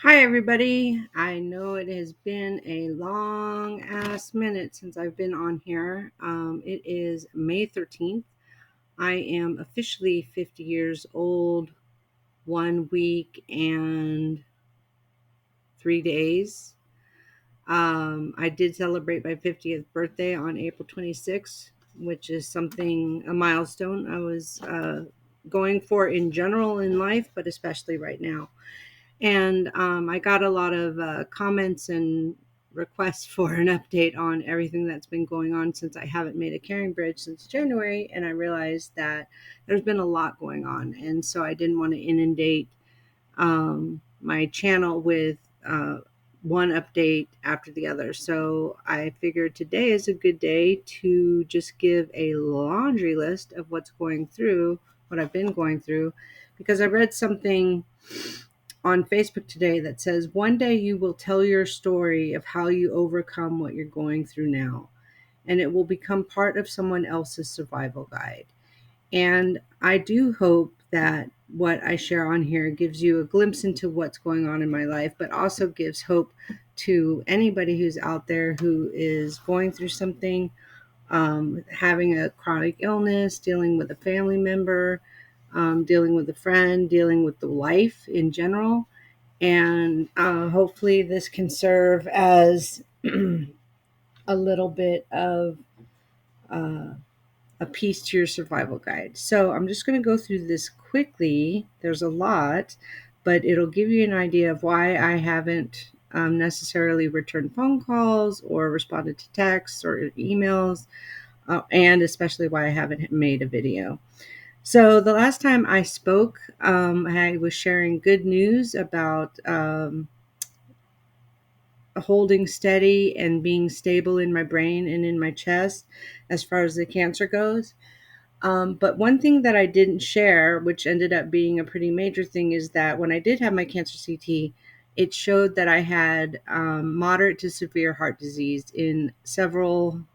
Hi, everybody. I know it has been a long ass minute since I've been on here. It is May 13th. I am officially 50 years old, 1 week and 3 days. I did celebrate my 50th birthday on April 26th, which is a milestone I was going for in general in life, but especially right now. And I got a lot of comments and requests for an update on everything that's been going on since I haven't made a Caring Bridge since January. And I realized that there's been a lot going on. And so I didn't want to inundate my channel with one update after the other. So I figured today is a good day to just give a laundry list of what I've been going through, because I read something on Facebook today that says, one day you will tell your story of how you overcome what you're going through now, and it will become part of someone else's survival guide. And I do hope that what I share on here gives you a glimpse into what's going on in my life, but also gives hope to anybody who's out there who is going through something, having a chronic illness, dealing with a family member, dealing with a friend, dealing with the life in general. And hopefully, this can serve as a little bit of uh, a piece to your survival guide. So, I'm just going to go through this quickly. There's a lot, but it'll give you an idea of why I haven't necessarily returned phone calls or responded to texts or emails, and especially why I haven't made a video. So, the last time I spoke, I was sharing good news about holding steady and being stable in my brain and in my chest as far as the cancer goes. But one thing that I didn't share, which ended up being a pretty major thing, is that when I did have my cancer CT, it showed that I had moderate to severe heart disease in several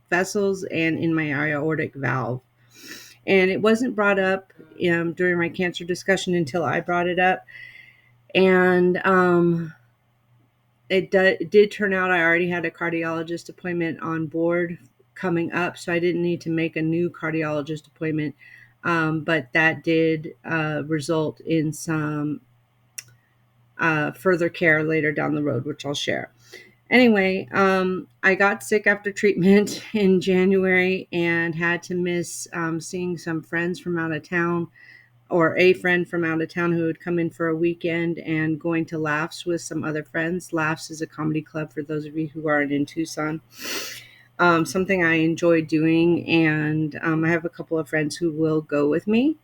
vessels and in my aortic valve. And it wasn't brought up during my cancer discussion until I brought it up. And it did turn out I already had a cardiologist appointment on board coming up, so I didn't need to make a new cardiologist appointment. But that did result in some further care later down the road, which I'll share. Anyway, I got sick after treatment in January and had to miss seeing some friends from out of town, or a friend from out of town who had come in for a weekend, and going to Laughs with some other friends. Laughs is a comedy club for those of you who aren't in Tucson. Something I enjoy doing, and I have a couple of friends who will go with me.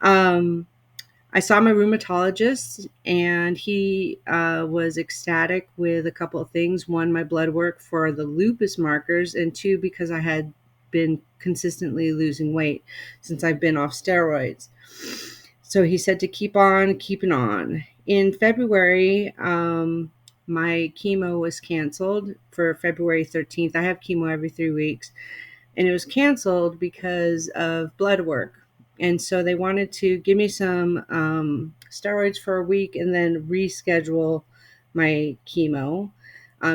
Um, I saw my rheumatologist, and he was ecstatic with a couple of things. One, my blood work for the lupus markers, and two, because I had been consistently losing weight since I've been off steroids. So he said to keep on keeping on. In February, my chemo was canceled for February 13th. I have chemo every 3 weeks, and it was canceled because of blood work. And so they wanted to give me some steroids for a week and then reschedule my chemo,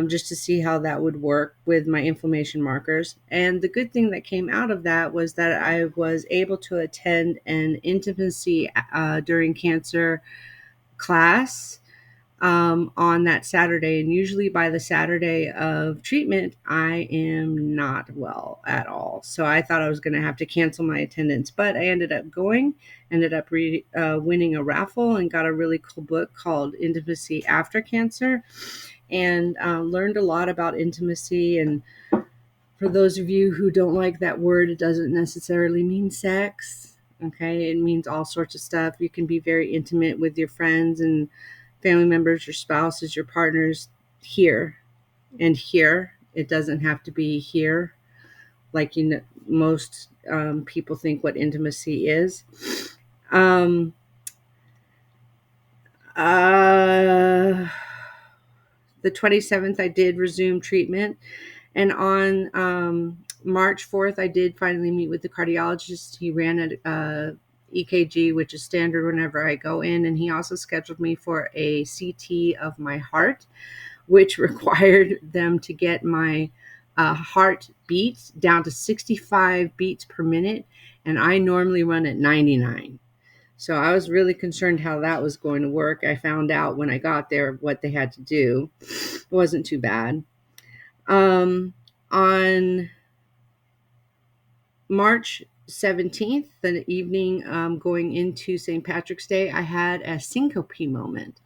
just to see how that would work with my inflammation markers. And the good thing that came out of that was that I was able to attend an intimacy during cancer class on that Saturday. And usually by the Saturday of treatment, I am not well at all. So I thought I was going to have to cancel my attendance, but I ended up going, winning a raffle and got a really cool book called Intimacy After Cancer, and learned a lot about intimacy. And for those of you who don't like that word, it doesn't necessarily mean sex. Okay, it means all sorts of stuff. You can be very intimate with your friends and family members, your spouses, your partners, here and here. It doesn't have to be here, like most people think what intimacy is. Um, uh, the 27th, I did resume treatment. And on March 4th, I did finally meet with the cardiologist. He ran an EKG, which is standard whenever I go in. And he also scheduled me for a CT of my heart, which required them to get my heart beats down to 65 beats per minute. And I normally run at 99. So I was really concerned how that was going to work. I found out when I got there what they had to do. It wasn't too bad. On March 17th, the evening going into St. Patrick's Day, I had a syncope moment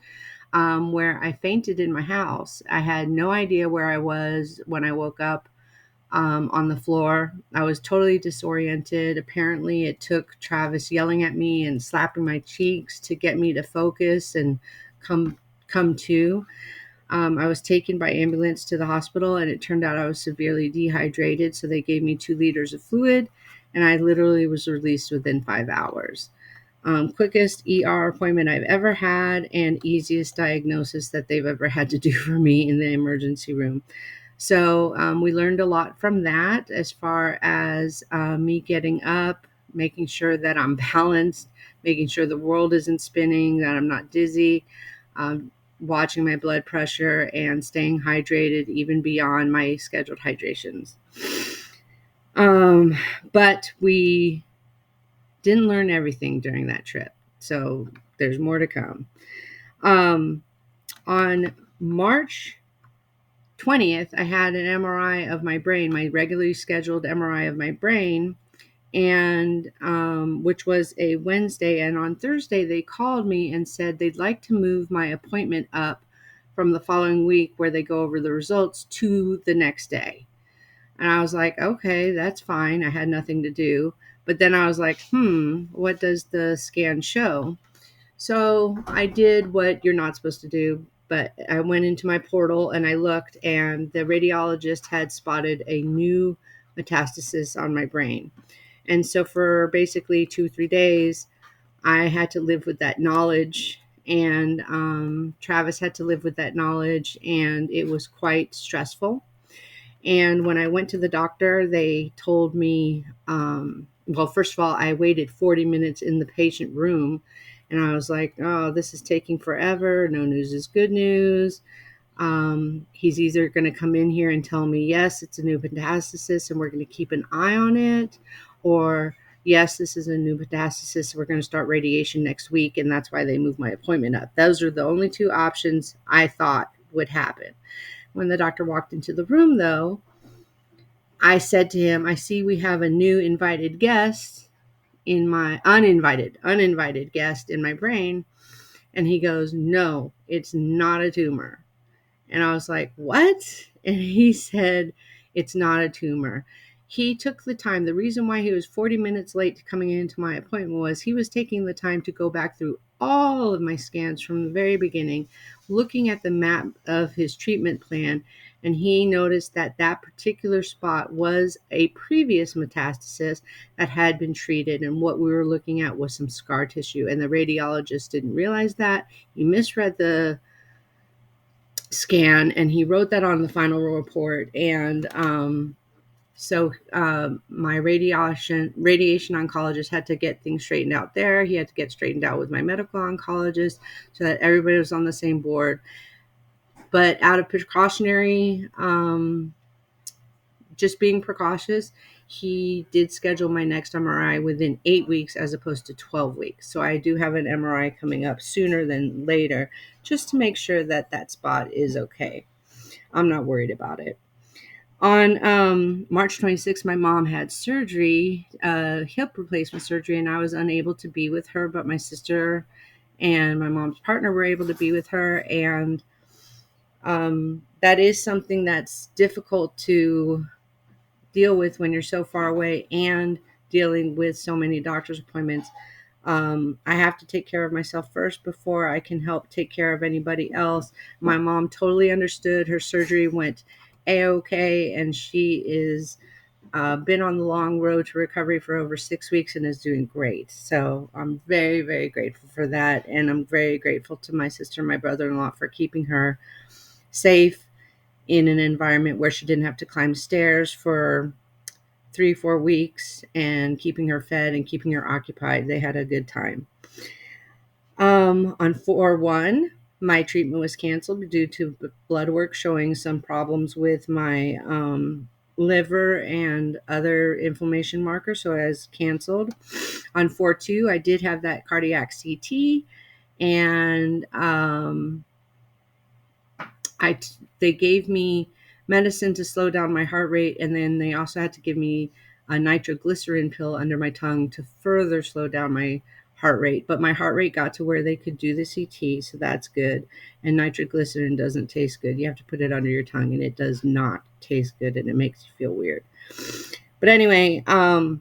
where I fainted in my house. I had no idea where I was when I woke up on the floor. I was totally disoriented. Apparently, it took Travis yelling at me and slapping my cheeks to get me to focus and come to. I was taken by ambulance to the hospital, and it turned out I was severely dehydrated. So they gave me 2 liters of fluid, and I literally was released within 5 hours. Quickest ER appointment I've ever had, and easiest diagnosis that they've ever had to do for me in the emergency room. So we learned a lot from that as far as me getting up, making sure that I'm balanced, making sure the world isn't spinning, that I'm not dizzy, watching my blood pressure, and staying hydrated even beyond my scheduled hydrations. But we didn't learn everything during that trip. So there's more to come. On March 20th, I had an MRI of my brain, my regularly scheduled MRI of my brain, and which was a Wednesday. And on Thursday, they called me and said they'd like to move my appointment up from the following week, where they go over the results, to the next day. And I was like, okay, that's fine. I had nothing to do. But then I was like, what does the scan show? So I did what you're not supposed to do, but I went into my portal and I looked, and the radiologist had spotted a new metastasis on my brain. And so for basically 2-3 days, I had to live with that knowledge, and Travis had to live with that knowledge, and it was quite stressful. And when I went to the doctor, they told me, well, first of all, I waited 40 minutes in the patient room, and I was like, oh, this is taking forever. No news is good news. He's either going to come in here and tell me, yes, it's a new metastasis and we're going to keep an eye on it, or yes, this is a new metastasis, we're going to start radiation next week, and that's why they moved my appointment up. Those are the only two options I thought would happen. When the doctor walked into the room, though, I said to him, I see we have a new invited guest in my uninvited guest in my brain. And he goes, no, it's not a tumor. And I was like, what? And he said, it's not a tumor. He took the time. The reason why he was 40 minutes late to coming into my appointment was he was taking the time to go back through all of my scans from the very beginning, looking at the map of his treatment plan. And he noticed that that particular spot was a previous metastasis that had been treated. And what we were looking at was some scar tissue. And the radiologist didn't realize that. He misread the scan, and he wrote that on the final report. And so my radiation oncologist had to get things straightened out there. He had to get straightened out with my medical oncologist so that everybody was on the same board. But out of precautionary, just being precautious, he did schedule my next MRI within 8 weeks as opposed to 12 weeks. So I do have an MRI coming up sooner than later, just to make sure that that spot is okay. I'm not worried about it. On March 26th, my mom had surgery, hip replacement surgery, and I was unable to be with her, but my sister and my mom's partner were able to be with her. And that is something that's difficult to deal with when you're so far away and dealing with so many doctor's appointments. I have to take care of myself first before I can help take care of anybody else. My mom totally understood. Her surgery went A-okay, and she is been on the long road to recovery for over 6 weeks and is doing great. So I'm very, very grateful for that. And I'm very grateful to my sister and my brother-in-law for keeping her safe in an environment where she didn't have to climb stairs for 3-4 weeks and keeping her fed and keeping her occupied. They had a good time. On 4/1, my treatment was canceled due to blood work showing some problems with my liver and other inflammation markers, so I was canceled. On 4/2, I did have that cardiac CT, and they gave me medicine to slow down my heart rate, and then they also had to give me a nitroglycerin pill under my tongue to further slow down my heart rate. But my heart rate got to where they could do the CT, so that's good. And nitroglycerin doesn't taste good. You have to put it under your tongue, and it does not taste good, and it makes you feel weird. But anyway, I'll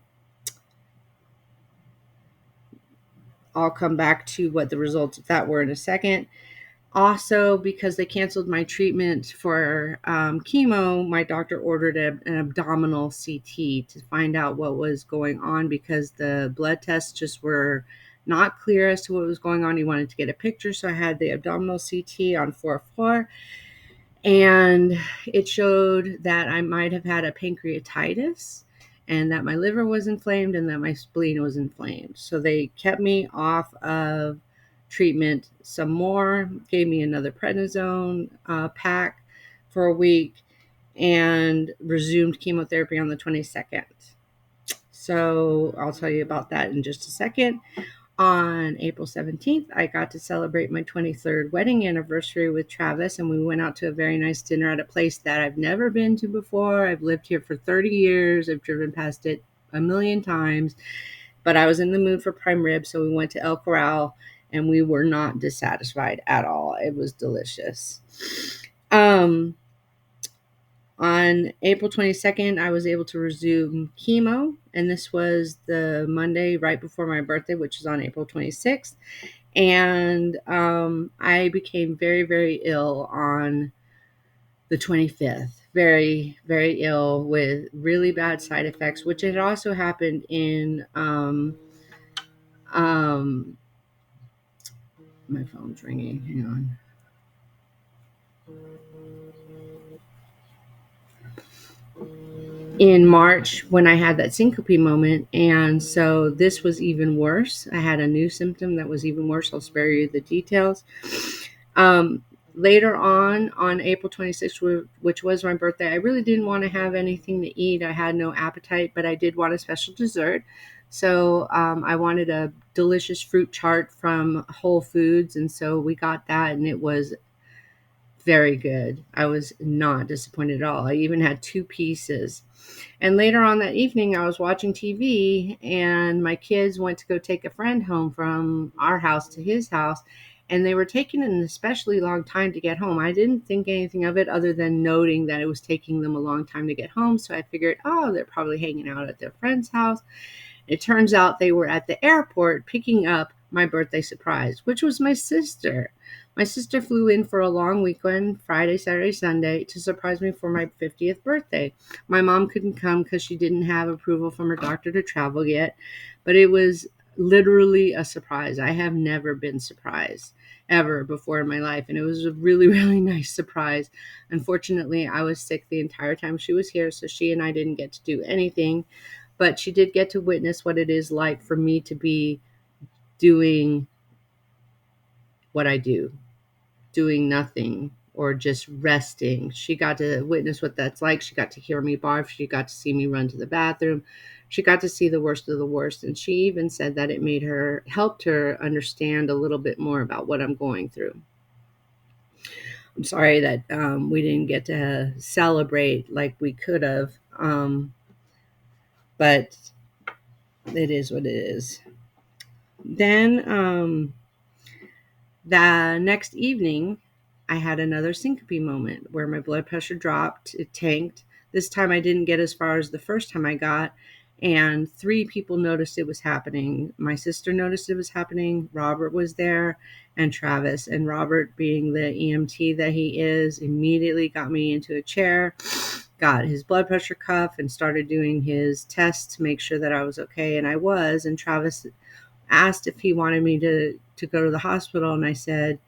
come back to what the results of that were in a second. Also, because they canceled my treatment for chemo, my doctor ordered an abdominal CT to find out what was going on, because the blood tests just were not clear as to what was going on. He wanted to get a picture, so I had the abdominal CT on 4/4, and it showed that I might have had a pancreatitis and that my liver was inflamed and that my spleen was inflamed. So they kept me off of treatment some more, gave me another prednisone pack for a week, and resumed chemotherapy on the 22nd. So I'll tell you about that in just a second. On April 17th, I got to celebrate my 23rd wedding anniversary with Travis, and we went out to a very nice dinner at a place that I've never been to before. I've lived here for 30 years. I've driven past it a million times, but I was in the mood for prime rib, so we went to El Corral, and we were not dissatisfied at all. It was delicious. On April 22nd, I was able to resume chemo, and this was the Monday right before my birthday, which is on April 26th. And I became very, very ill on the 25th. Very, very ill with really bad side effects, which had also happened in my phone's ringing. Hang on. In March when I had that syncope moment. And so this was even worse. I had a new symptom that was even worse. I'll spare you the details. Later on April 26th, which was my birthday, I really didn't want to have anything to eat. I had no appetite, but I did want a special dessert. So I wanted a delicious fruit tart from Whole Foods. And so we got that, and it was very good. I was not disappointed at all. I even had 2 pieces. And later on that evening, I was watching TV, and my kids went to go take a friend home from our house to his house, and they were taking an especially long time to get home. I didn't think anything of it other than noting that it was taking them a long time to get home. So I figured, oh, they're probably hanging out at their friend's house. It turns out they were at the airport picking up my birthday surprise, which was my sister. My sister flew in for a long weekend, Friday, Saturday, Sunday, to surprise me for my 50th birthday. My mom couldn't come because she didn't have approval from her doctor to travel yet, but it was literally a surprise. I have never been surprised ever before in my life, and it was a really, really nice surprise. Unfortunately, I was sick the entire time she was here, so she and I didn't get to do anything, but she did get to witness what it is like for me to be doing what I do, doing nothing or just resting. She got to witness what that's like. She got to hear me barf. She got to see me run to the bathroom. She got to see the worst of the worst. And she even said that it helped her understand a little bit more about what I'm going through. I'm sorry that we didn't get to celebrate like we could have, but it is what it is. Then the next evening, I had another syncope moment where my blood pressure dropped. It tanked. This time I didn't get as far as the first time I got, and 3 people noticed it was happening. My sister noticed it was happening. Robert was there, and Travis. And Robert, being the EMT that he is, immediately got me into a chair, got his blood pressure cuff, and started doing his tests to make sure that I was okay. And I was. And Travis asked if he wanted me to go to the hospital, and I said,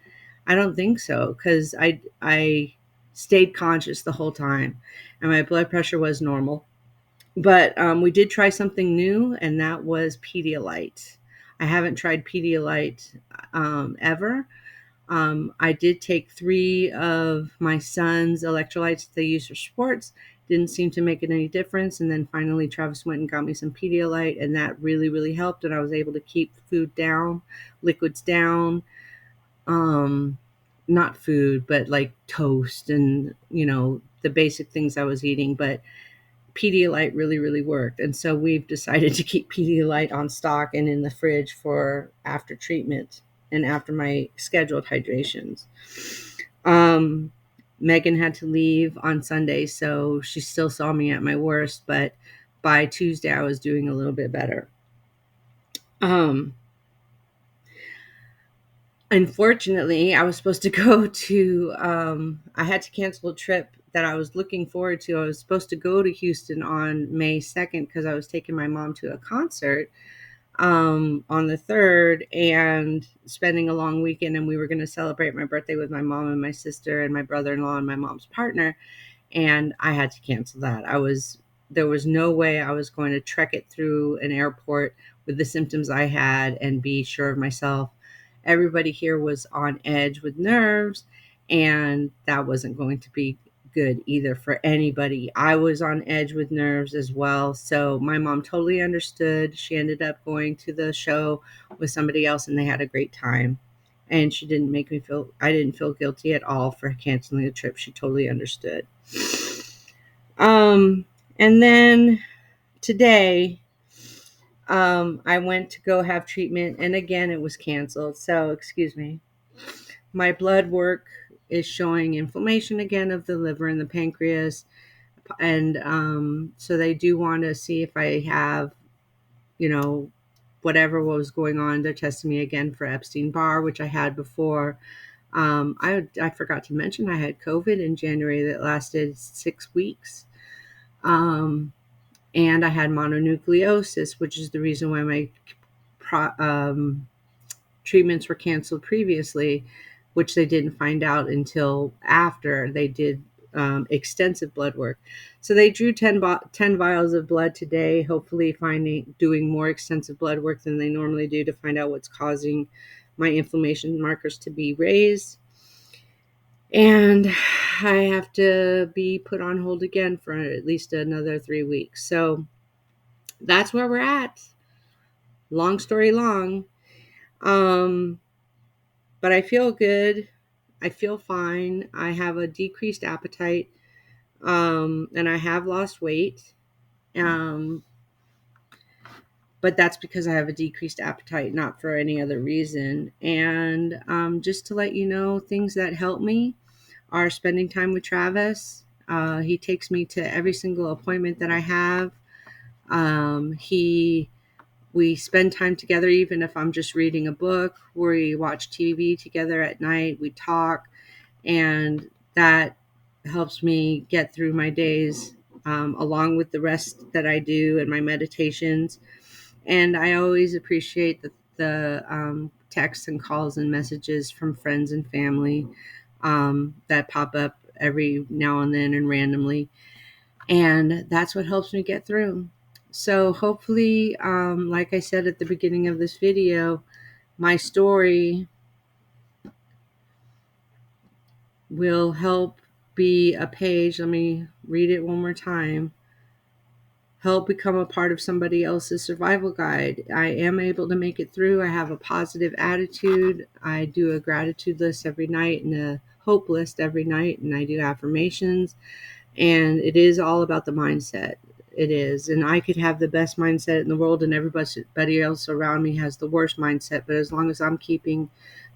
I don't think so, because I stayed conscious the whole time, and my blood pressure was normal. But we did try something new, and that was Pedialyte. I haven't tried Pedialyte ever. I did take 3 of my son's electrolytes that they use for sports. Didn't seem to make it any difference. And then finally, Travis went and got me some Pedialyte, and that really, really helped. And I was able to keep food down, liquids down. Um, Not food, but like toast and, the basic things I was eating. But Pedialyte really, really worked. And so we've decided to keep Pedialyte on stock and in the fridge for after treatment and after my scheduled hydrations. Um, Megan had to leave on Sunday, so she still saw me at my worst, but by Tuesday I was doing a little bit better. Um, Unfortunately, I was supposed to go to, I had to cancel a trip that I was looking forward to. I was supposed to go to Houston on May 2nd because I was taking my mom to a concert on the 3rd and spending a long weekend. And we were going to celebrate my birthday with my mom and my sister and my brother in law and my mom's partner. And I had to cancel that. There was no way I was going to trek it through an airport with the symptoms I had and be sure of myself. Everybody here was on edge with nerves, and that wasn't going to be good either for anybody. I was on edge with nerves as well. So my mom totally understood. She ended up going to the show with somebody else, and they had a great time. And she didn't make me feel, I didn't feel guilty at all for canceling the trip. She totally understood. Um, and then today, I went to go have treatment, and again, it was canceled. So, excuse me. My blood work is showing inflammation again of the liver and the pancreas. And so they do want to see if I have, you know, whatever was going on. They're testing me again for Epstein-Barr, which I had before. I forgot to mention I had COVID in January that lasted 6 weeks. Um, and I had mononucleosis, which is the reason why my treatments were canceled previously, which they didn't find out until after they did extensive blood work. So they drew 10 vials of blood today, hopefully doing more extensive blood work than they normally do to find out what's causing my inflammation markers to be raised. And I have to be put on hold again for at least another 3 weeks. So that's where we're at. Long story long. Um, but I feel good. I feel fine. I have a decreased appetite, and I have lost weight. Um, but that's because I have a decreased appetite, not for any other reason. And just to let you know, things that help me are spending time with Travis. He takes me to every single appointment that I have. We spend time together, even if I'm just reading a book. We watch TV together at night. We talk, and that helps me get through my days, along with the rest that I do and my meditations. And I always appreciate the texts and calls and messages from friends and family that pop up every now and then and randomly. And that's what helps me get through. So hopefully, like I said at the beginning of this video, my story will help be a page. Let me read it one more time. Help become a part of somebody else's survival guide. I am able to make it through. I have a positive attitude. I do a gratitude list every night and a hope list every night, and I do affirmations. And it is all about the mindset. It is. And I could have the best mindset in the world, and everybody else around me has the worst mindset. But as long as I'm keeping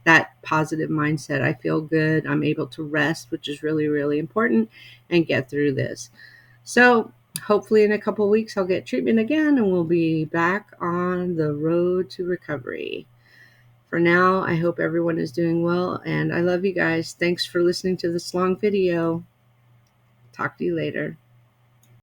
that positive mindset, I feel good. I'm able to rest, which is really, really important, and get through this. So hopefully in a couple of weeks, I'll get treatment again, and we'll be back on the road to recovery. For now, I hope everyone is doing well, and I love you guys. Thanks for listening to this long video. Talk to you later.